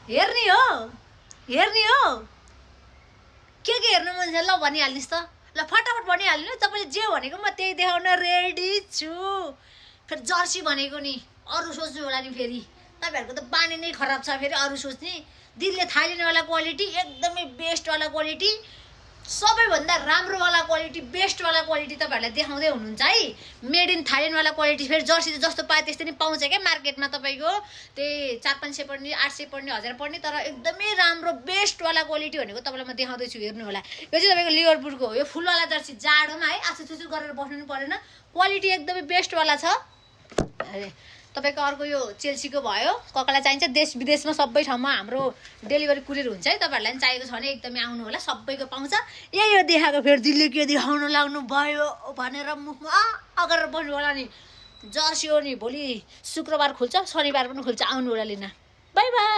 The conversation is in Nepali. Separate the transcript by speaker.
Speaker 1: हेर्ने हो के हेर्नु मन छ ल भनिहाल्नुहोस् त ल फटाफट भनिहाल्नु नि तपाईँले जे भनेको म त्यही देखाउन रेडी छु फेरि जर्सी भनेको नि अरू सोच्नु होला नि फेरि तपाईँहरूको त बानी नै खराब छ फेरि अरू सोच्ने दिलले थालिनेवाला क्वालिटी एकदमै बेस्टवाला क्वालिटी सबैभन्दा राम्रोवाला क्वालिटी बेस्टवाला क्वालिटी तपाईँहरूलाई देखाउँदै हुनुहुन्छ है मेड इन थाइल्यान्डवाला क्वालिटी फेरि जर्सी त जस्तो पाए त्यस्तै नै पाउँछ क्या मार्केटमा तपाईँको त्यही 400-500 पर्ने 800 पर्ने 1000 पर्ने तर एकदमै राम्रो बेस्टवाला क्वालिटी भनेको तपाईँलाई म देखाउँदैछु हेर्नु होला यो चाहिँ तपाईँको लिभरपुलको हो यो फुलवाला जर्सी जाडोमा है आछुछुछु गरेर बस्नु परेन क्वालिटी एकदमै बेस्टवाला छ अरे तपाईँको अर्को यो चेल्सीको भयो कसलाई चाहिन्छ देश विदेशमा सबै ठाउँमा हाम्रो डेलिभरी कुरियर हुन्छ है तपाईँहरूलाई पनि चाहिएको छ भने एकदमै आउनु होला सबैको पाउँछ यही हो देखाएको फेरि दिल्ली के देखाउनु लाग्नु भयो भनेर मुखमा अगाएर बस्नु होला नि जर्सी हो नि भोलि शुक्रबार खुल्छ शनिबार पनि खुल्छ आउनु होला लिन बाई बाई